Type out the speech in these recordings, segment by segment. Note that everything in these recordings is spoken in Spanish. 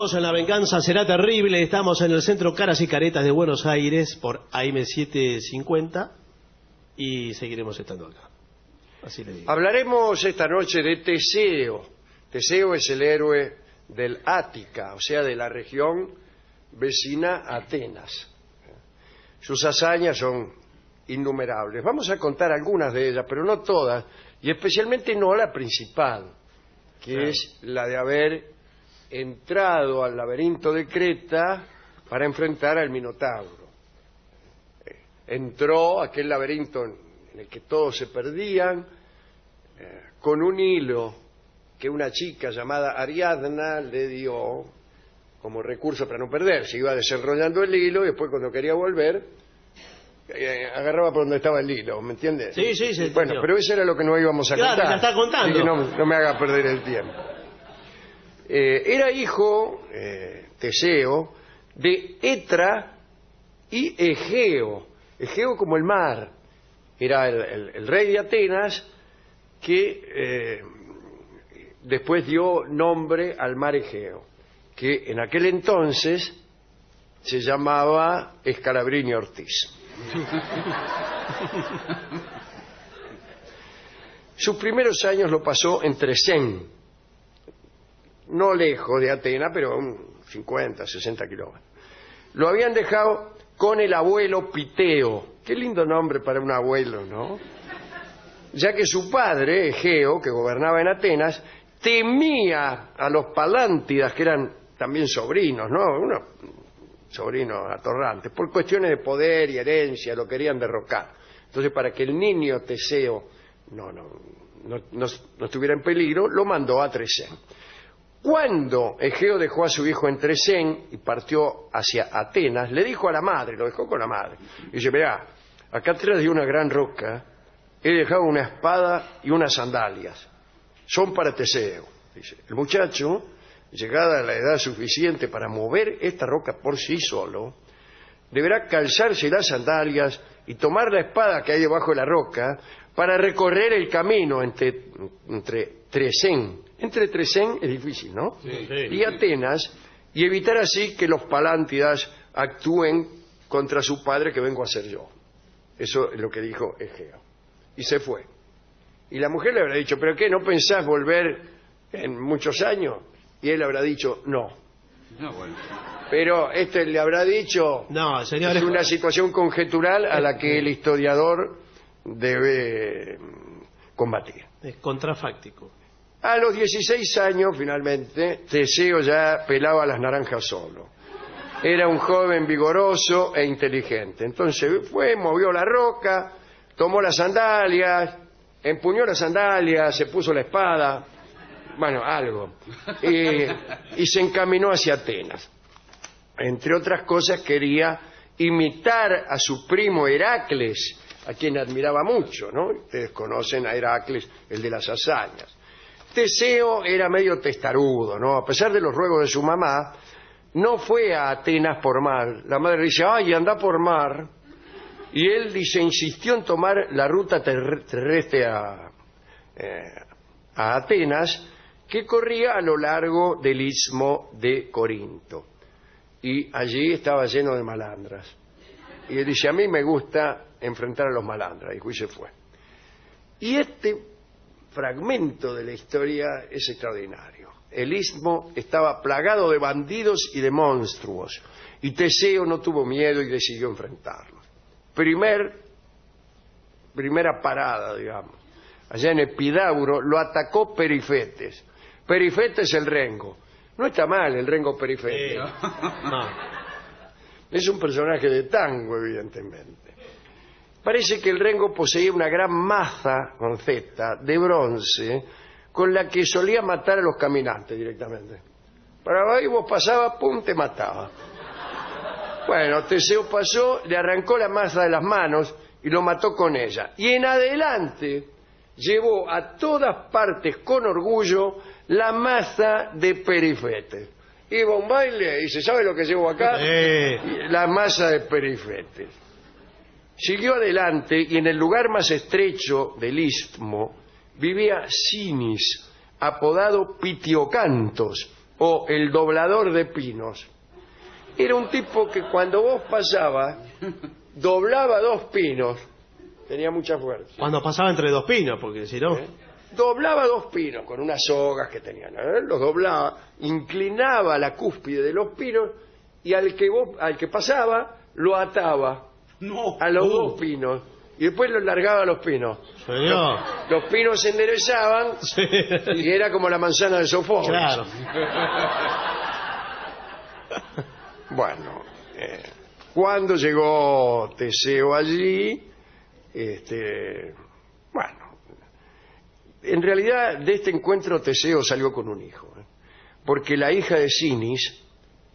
En La Venganza Será Terrible. Estamos en el Centro Caras y Caretas de Buenos Aires por AM750 y seguiremos estando acá. Así le digo. Hablaremos esta noche de Teseo. Teseo es el héroe del Ática, o sea, de la región vecina a Atenas. Sus hazañas son innumerables. Vamos a contar algunas de ellas, pero no todas, y especialmente no la principal, que es la de haber entrado al laberinto de Creta para enfrentar al Minotauro. Entró a aquel laberinto en el que todos se perdían, con un hilo que una chica llamada Ariadna le dio como recurso para no perderse. Iba desenrollando el hilo y después, cuando quería volver, agarraba por donde estaba el hilo, ¿me entiendes? Sí, sí, sí. Bueno, pero eso era lo que no íbamos a contar. Claro, la está contando. Así que no me haga perder el tiempo. Era hijo, Teseo, de Etra y Egeo. Egeo como el mar. Era el rey de Atenas que después dio nombre al mar Egeo, que en aquel entonces se llamaba Scalabrini Ortiz. Sus primeros años lo pasó en Tresén, no lejos de Atenas, pero 50, 60 kilómetros. Lo habían dejado con el abuelo Piteo. Qué lindo nombre para un abuelo, ¿no? Ya que su padre, Egeo, que gobernaba en Atenas, temía a los Palántidas, que eran también sobrinos, ¿no? Unos sobrinos atorrantes, por cuestiones de poder y herencia, lo querían derrocar. Entonces, para que el niño Teseo no estuviera en peligro, lo mandó a Tresén. Cuando Egeo dejó a su hijo en Tresén y partió hacia Atenas, le dijo a la madre, lo dejó con la madre, y dice: mirá, acá atrás de una gran roca he dejado una espada y unas sandalias, son para Teseo. Dice, el muchacho, llegada a la edad suficiente para mover esta roca por sí solo, deberá calzarse las sandalias y tomar la espada que hay debajo de la roca para recorrer el camino entre Tresén. Entre Tresén es difícil, ¿no? Sí. Y Atenas, y evitar así que los Palántidas actúen contra su padre, que vengo a ser yo. Eso es lo que dijo Egeo. Y se fue. Y la mujer le habrá dicho: ¿pero qué? ¿No pensás volver en muchos años? Y él habrá dicho: no. Bueno. Pero este le habrá dicho: no, señor, es una situación conjetural a la que el historiador debe combatir. es contrafáctico. A los 16 años, finalmente, Teseo ya pelaba las naranjas solo. Era un joven vigoroso e inteligente. Entonces fue, movió la roca, tomó las sandalias, empuñó las sandalias, se puso la espada, bueno, algo, y se encaminó hacia Atenas. Entre otras cosas, quería imitar a su primo Heracles, a quien admiraba mucho, ¿no? Ustedes conocen a Heracles, el de las hazañas. Teseo era medio testarudo, ¿no? A pesar de los ruegos de su mamá, no fue a Atenas por mar. La madre dice: ay, anda por mar. Y él dice, insistió en tomar la ruta terrestre a Atenas, que corría a lo largo del istmo de Corinto. Y allí estaba lleno de malandras. Y él dice: a mí me gusta enfrentar a los malandras. Y se fue. Y este fragmento de la historia es extraordinario. El istmo estaba plagado de bandidos y de monstruos, y Teseo no tuvo miedo y decidió enfrentarlos. Primera parada, digamos, allá en Epidauro, lo atacó Perifetes. Perifetes el Rengo. No está mal el Rengo Perifetes. No. Es un personaje de tango, evidentemente. Parece que el Rengo poseía una gran maza, con Z, de bronce, con la que solía matar a los caminantes directamente. Para ahí vos pasabas, pum, te mataba. Bueno, Teseo pasó, le arrancó la maza de las manos y lo mató con ella. Y en adelante llevó a todas partes con orgullo la maza de Perifetes. Iba a un baile y se sabe lo que llevo acá, la maza de Perifetes. Siguió adelante y en el lugar más estrecho del istmo vivía Sinis, apodado Pitiocantos, o el doblador de pinos, era un tipo que cuando vos pasabas, doblaba 2 pinos, tenía mucha fuerza. Cuando pasaba entre 2 pinos, porque si no... Doblaba 2 pinos con unas sogas que tenían, los doblaba, inclinaba la cúspide de los pinos y al que pasaba lo ataba a los 2 pinos y después los largaba a los pinos. Señor. Los pinos se enderezaban y era como la manzana de Sofocles. Claro. Bueno, cuando llegó Teseo allí, bueno, en realidad de este encuentro Teseo salió con un hijo, porque la hija de Sinis,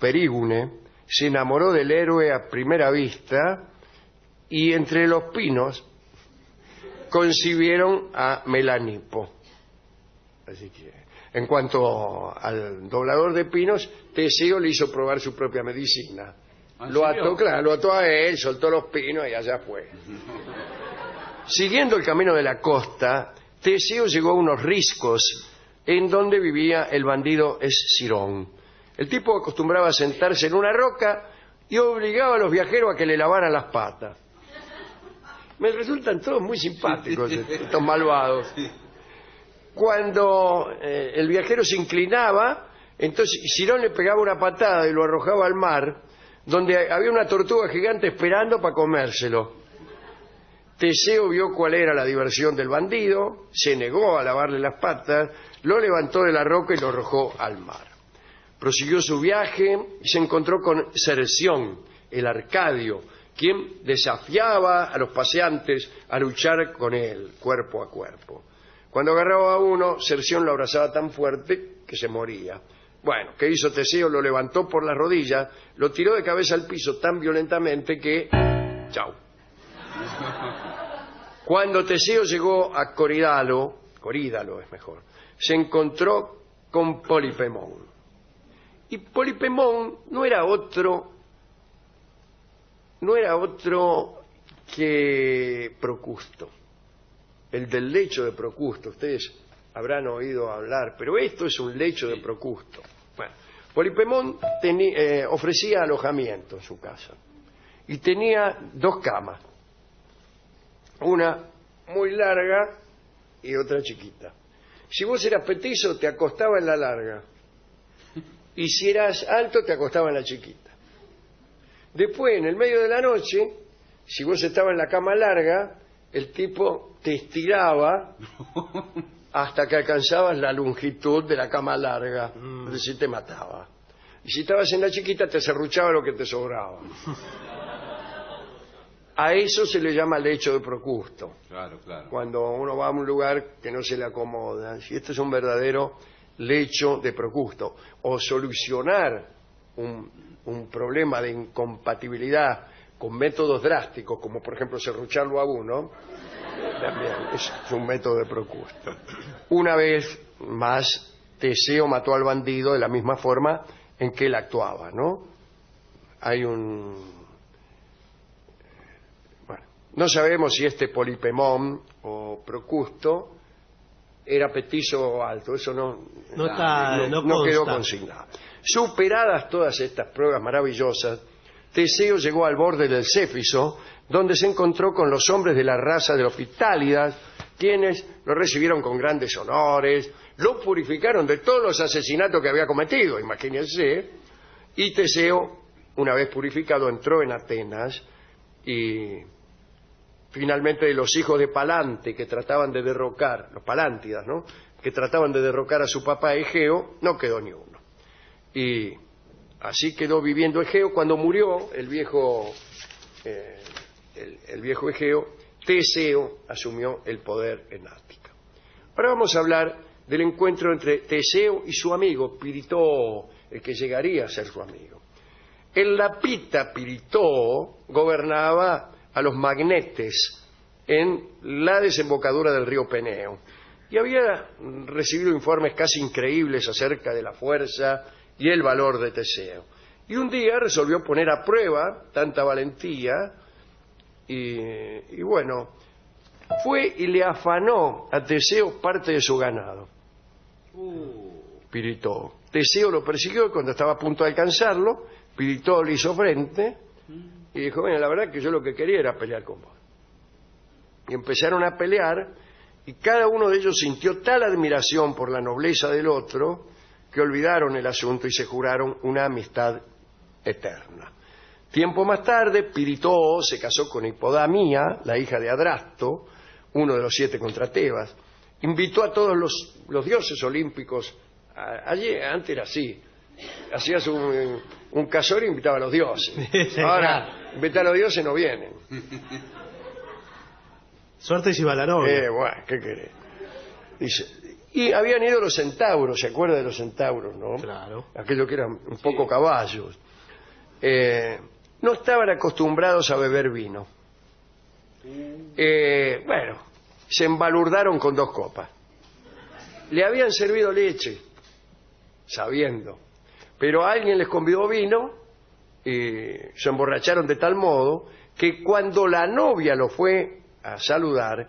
Perígune, se enamoró del héroe a primera vista y entre los pinos concibieron a Melanipo. Así que, en cuanto al doblador de pinos, Teseo le hizo probar su propia medicina. Lo ató a él, soltó los pinos y allá fue. Siguiendo el camino de la costa, Teseo llegó a unos riscos en donde vivía el bandido Escirón. El tipo acostumbraba a sentarse en una roca y obligaba a los viajeros a que le lavaran las patas. Me resultan todos muy simpáticos estos malvados. Cuando el viajero se inclinaba, entonces Escirón le pegaba una patada y lo arrojaba al mar, donde había una tortuga gigante esperando para comérselo. Teseo vio cuál era la diversión del bandido, se negó a lavarle las patas, lo levantó de la roca y lo arrojó al mar. Prosiguió su viaje y se encontró con Cerción, el Arcadio, quien desafiaba a los paseantes a luchar con él, cuerpo a cuerpo. Cuando agarraba a uno, Cerción lo abrazaba tan fuerte que se moría. Bueno, ¿qué hizo Teseo? Lo levantó por las rodillas, lo tiró de cabeza al piso tan violentamente que... ¡Chau! Cuando Teseo llegó a Corídalo es mejor, se encontró con Polipemón. Y Polipemón no era otro que Procusto, el del lecho de Procusto. Ustedes habrán oído hablar, pero esto es un lecho de Procusto. Bueno, Polipemón ofrecía alojamiento en su casa y tenía 2 camas, una muy larga y otra chiquita. Si vos eras petizo, te acostaba en la larga, y si eras alto, te acostaba en la chiquita. Después, en el medio de la noche, si vos estabas en la cama larga, el tipo te estiraba hasta que alcanzabas la longitud de la cama larga, es decir, te mataba. Y si estabas en la chiquita, te serruchaba lo que te sobraba. A eso se le llama lecho de Procusto. Claro. Cuando uno va a un lugar que no se le acomoda. Si esto es un verdadero lecho de Procusto. O solucionar un problema de incompatibilidad con métodos drásticos, como por ejemplo serrucharlo a uno, también es un método de Procusto. Una vez más, Teseo mató al bandido de la misma forma en que él actuaba, ¿no? Hay no sabemos si este Polipemón o Procusto era petizo o alto, eso no quedó consignado. Superadas todas estas pruebas maravillosas, Teseo llegó al borde del Céfiso, donde se encontró con los hombres de la raza de los Pitálidas, quienes lo recibieron con grandes honores, lo purificaron de todos los asesinatos que había cometido, imagínense, y Teseo, una vez purificado, entró en Atenas y... Finalmente, de los hijos de Palante que trataban de derrocar, los Palántidas, ¿no?, que trataban de derrocar a su papá Egeo, no quedó ni uno. Y así quedó viviendo Egeo. Cuando murió el viejo Egeo, Teseo asumió el poder en Ática. Ahora vamos a hablar del encuentro entre Teseo y su amigo Piritoo, el que llegaría a ser su amigo. El lapita Piritoo gobernaba a los magnetes en la desembocadura del río Peneo y había recibido informes casi increíbles acerca de la fuerza y el valor de Teseo. Y un día resolvió poner a prueba tanta valentía y bueno, fue y le afanó a Teseo parte de su ganado. Piritoo. Teseo lo persiguió y cuando estaba a punto de alcanzarlo, Piritoo le hizo frente y dijo, bueno, la verdad que yo lo que quería era pelear con vos. Y empezaron a pelear y cada uno de ellos sintió tal admiración por la nobleza del otro que olvidaron el asunto y se juraron una amistad eterna. Tiempo más tarde, Piritoo se casó con Hipodamía, la hija de Adrasto, uno de los 7 contra Tebas. Invitó a todos los dioses olímpicos. Allí antes era así. Hacías un casorio e invitaba a los dioses. Ahora, invitar a los dioses no vienen. Suerte si va la novia. Bueno, ¿qué querés? Dice, y habían ido los centauros, ¿se acuerda de los centauros, no? Claro. Aquellos que eran un poco caballos. No estaban acostumbrados a beber vino. Bueno, se embalurdaron con 2 copas. Le habían servido leche, sabiendo. Pero alguien les convidó vino y se emborracharon de tal modo que cuando la novia lo fue a saludar,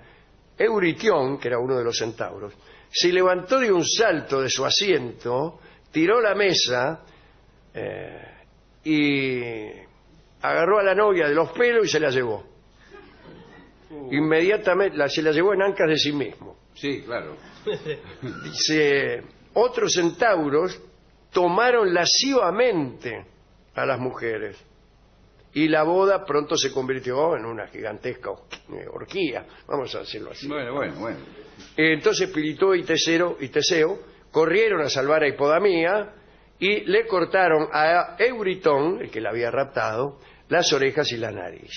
Euritión, que era uno de los centauros, se levantó de un salto de su asiento, tiró la mesa y agarró a la novia de los pelos y se la llevó. Inmediatamente se la llevó en ancas de sí mismo. Sí, claro. Dice, otros centauros tomaron lascivamente a las mujeres y la boda pronto se convirtió en una gigantesca orgía, vamos a decirlo así. Bueno. Entonces Piritoo y Teseo corrieron a salvar a Hipodamía y le cortaron a Euritón, el que la había raptado, las orejas y la nariz.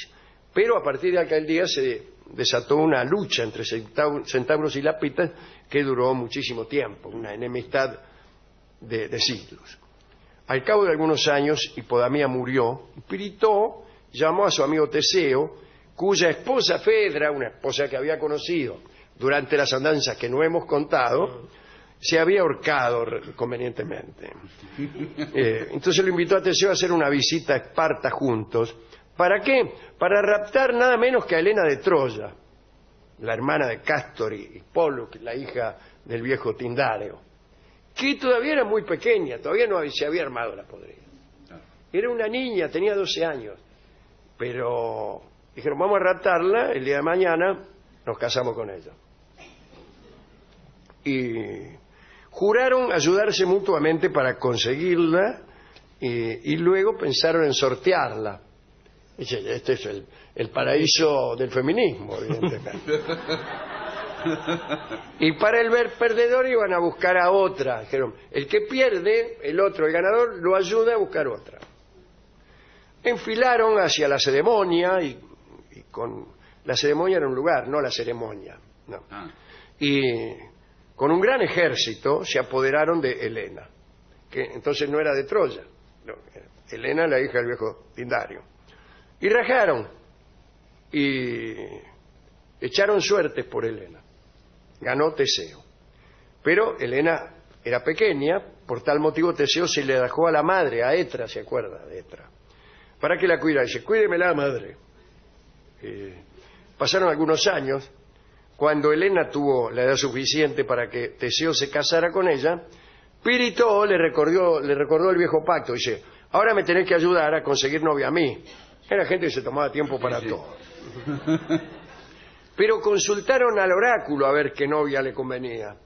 Pero a partir de aquel día se desató una lucha entre centauros y lapitas que duró muchísimo tiempo, una enemistad de siglos. Al cabo de algunos años, Hipodamía murió. Piritoo llamó a su amigo Teseo, cuya esposa Fedra, una esposa que había conocido durante las andanzas que no hemos contado, se había ahorcado convenientemente. Entonces lo invitó a Teseo a hacer una visita a Esparta juntos. ¿Para qué? Para raptar nada menos que a Helena de Troya, la hermana de Cástor y Póllux, la hija del viejo Tindáreo, que todavía era muy pequeña, todavía no se había armado la podrida. Era una niña, tenía 12 años, pero dijeron, vamos a raptarla, el día de mañana nos casamos con ella. Y juraron ayudarse mutuamente para conseguirla y luego pensaron en sortearla. Dice, este es el paraíso del feminismo, evidentemente. Y para el perdedor iban a buscar a otra. Dijeron, el que pierde, el otro, el ganador, lo ayuda a buscar otra. Enfilaron hacia la ceremonia y con la ceremonia era un lugar, no la ceremonia. No. Y con un gran ejército se apoderaron de Helena, que entonces no era de Troya. No, Helena, la hija del viejo Tindáreo. Y rajaron y echaron suertes por Helena. Ganó Teseo. Pero Helena era pequeña, por tal motivo Teseo se le dejó a la madre, a Etra, ¿se acuerda de Etra? Para que la cuidara. Dice, cuídemela, madre. Pasaron algunos años. Cuando Helena tuvo la edad suficiente para que Teseo se casara con ella, Piritoo le recordó el viejo pacto. Dice, ahora me tenés que ayudar a conseguir novia a mí. Era gente que se tomaba tiempo para todo. Pero consultaron al oráculo a ver qué novia le convenía.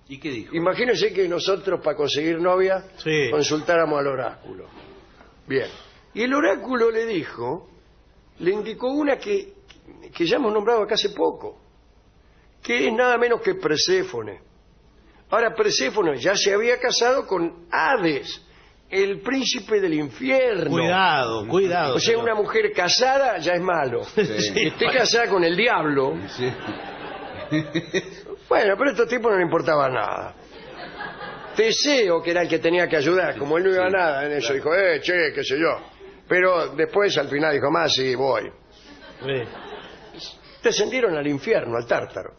¿Y qué dijo? Imagínense que nosotros para conseguir novia consultáramos al oráculo. Bien. Y el oráculo le indicó una que ya hemos nombrado acá hace poco, que es nada menos que Perséfone. Ahora, Perséfone ya se había casado con Hades, el príncipe del infierno. Cuidado. O sea, una mujer casada ya es malo. Sí. Que esté casada con el diablo. Sí. Bueno, pero a estos tipos no le importaba nada. Teseo, que era el que tenía que ayudar, como él no iba a nada en eso, dijo, che, qué sé yo. Pero después, al final, dijo, más, sí, voy. Descendieron al infierno, al Tártaro.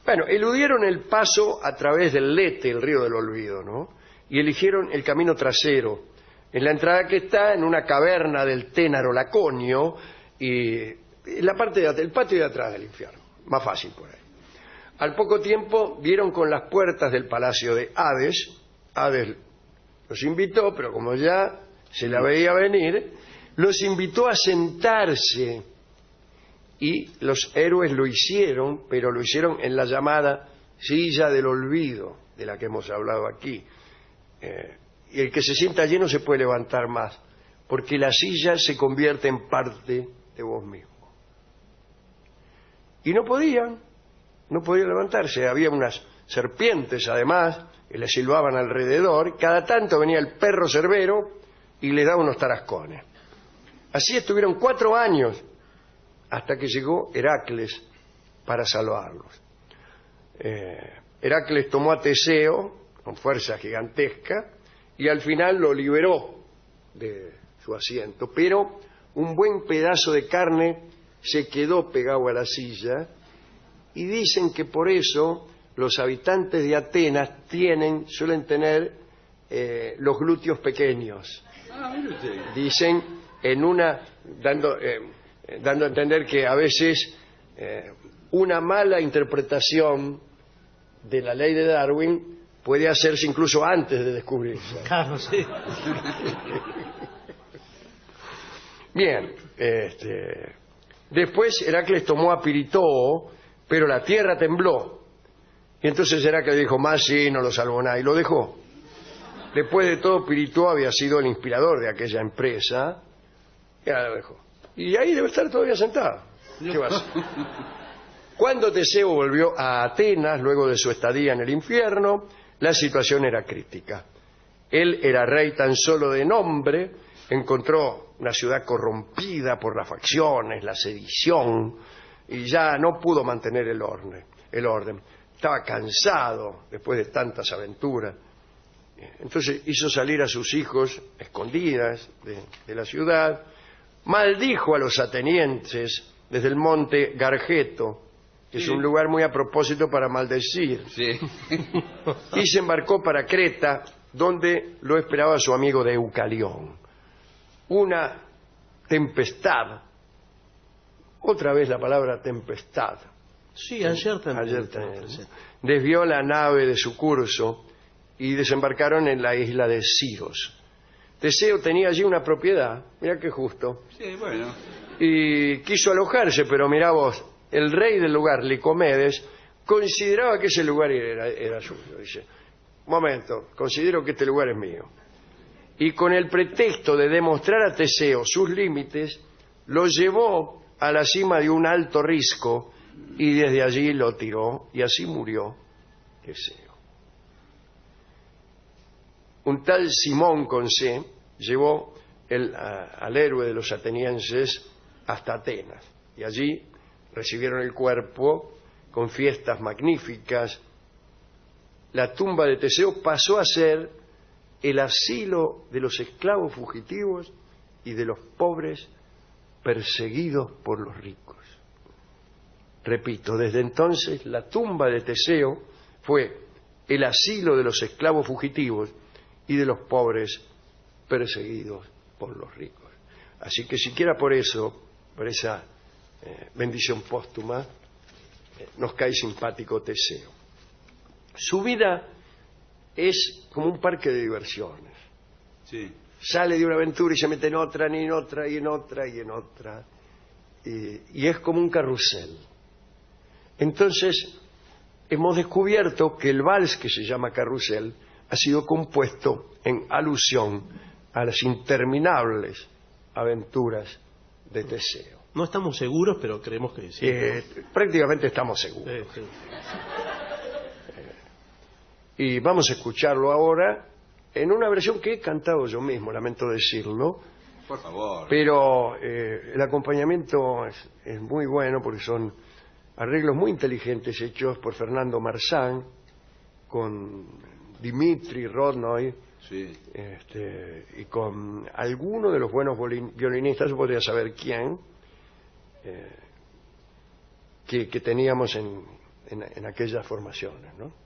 Bueno, eludieron el paso a través del Lete, el río del olvido, ¿no? Y eligieron el camino trasero, en la entrada que está en una caverna del Ténaro Laconio y en la parte el patio de atrás del infierno, más fácil por ahí. Al poco tiempo vieron con las puertas del palacio de Hades Hades los invitó, pero como ya se la veía venir, los invitó a sentarse. Y los héroes lo hicieron, pero lo hicieron en la llamada silla del olvido, de la que hemos hablado aquí. Y el que se sienta allí no se puede levantar más, porque la silla se convierte en parte de vos mismo. Y no podían levantarse. Había unas serpientes, además, que les silbaban alrededor. Cada tanto venía el perro cerbero y les daba unos tarascones. Así estuvieron 4 años, hasta que llegó Heracles para salvarlos. Heracles tomó a Teseo con fuerza gigantesca y al final lo liberó de su asiento, pero un buen pedazo de carne se quedó pegado a la silla, y dicen que por eso los habitantes de Atenas suelen tener los glúteos pequeños. Dicen dando a entender que a veces una mala interpretación de la ley de Darwin puede hacerse incluso antes de descubrirse. Claro, sí. Bien, después Heracles tomó a Piritoo, pero la tierra tembló. Y entonces Heracles dijo, más sí, no lo salvó nada, y lo dejó. Después de todo, Piritoo había sido el inspirador de aquella empresa, y ahora lo dejó. Y ahí debe estar todavía sentado. ¿Qué va a hacer? Cuando Teseo volvió a Atenas, luego de su estadía en el infierno, la situación era crítica. Él era rey tan solo de nombre, encontró una ciudad corrompida por las facciones, la sedición, y ya no pudo mantener el orden. Estaba cansado después de tantas aventuras. Entonces hizo salir a sus hijos escondidas de la ciudad, maldijo a los atenienses desde el monte Gargeto, que es un lugar muy a propósito para maldecir, Sí. y se embarcó para Creta, donde lo esperaba su amigo Deucalión. Una tempestad, otra vez la palabra tempestad, Sí, ayer también. desvió la nave de su curso y desembarcaron en la isla de Siros. Teseo tenía allí una propiedad, mira qué justo, Sí, bueno. y quiso alojarse, pero mirá vos, el rey del lugar, Licomedes, consideraba que ese lugar era suyo. Dice, momento, considero que este lugar es mío. Y con el pretexto de demostrar a Teseo sus límites, lo llevó a la cima de un alto risco y desde allí lo tiró, y así murió Teseo. Un tal Simón con C llevó al héroe de los atenienses hasta Atenas, y allí recibieron el cuerpo con fiestas magníficas. La tumba de Teseo pasó a ser el asilo de los esclavos fugitivos y de los pobres perseguidos por los ricos. Repito, desde entonces la tumba de Teseo fue el asilo de los esclavos fugitivos y de los pobres perseguidos por los ricos. Así que siquiera por eso, por esa bendición póstuma, nos cae simpático Teseo. Su vida es como un parque de diversiones. Sí. Sale de una aventura y se mete en otra, y en otra, y en otra, y en otra. Y es como un carrusel. Entonces, hemos descubierto que el vals que se llama Carrusel ha sido compuesto en alusión a las interminables aventuras de Teseo. No estamos seguros, pero creemos que sí. Prácticamente estamos seguros. Sí. Y vamos a escucharlo ahora en una versión que he cantado yo mismo, lamento decirlo, Por favor. pero el acompañamiento es muy bueno porque son arreglos muy inteligentes hechos por Fernando Marzán con Dimitri Rodnoy, Sí. y con alguno de los buenos violinistas, yo podría saber quién, que teníamos en aquellas formaciones, ¿no?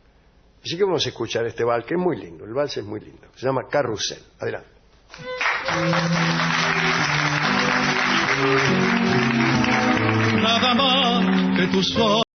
Así que vamos a escuchar este vals, que es muy lindo, el vals es muy lindo, se llama Carrusel. Adelante. Nada más que tus ojos.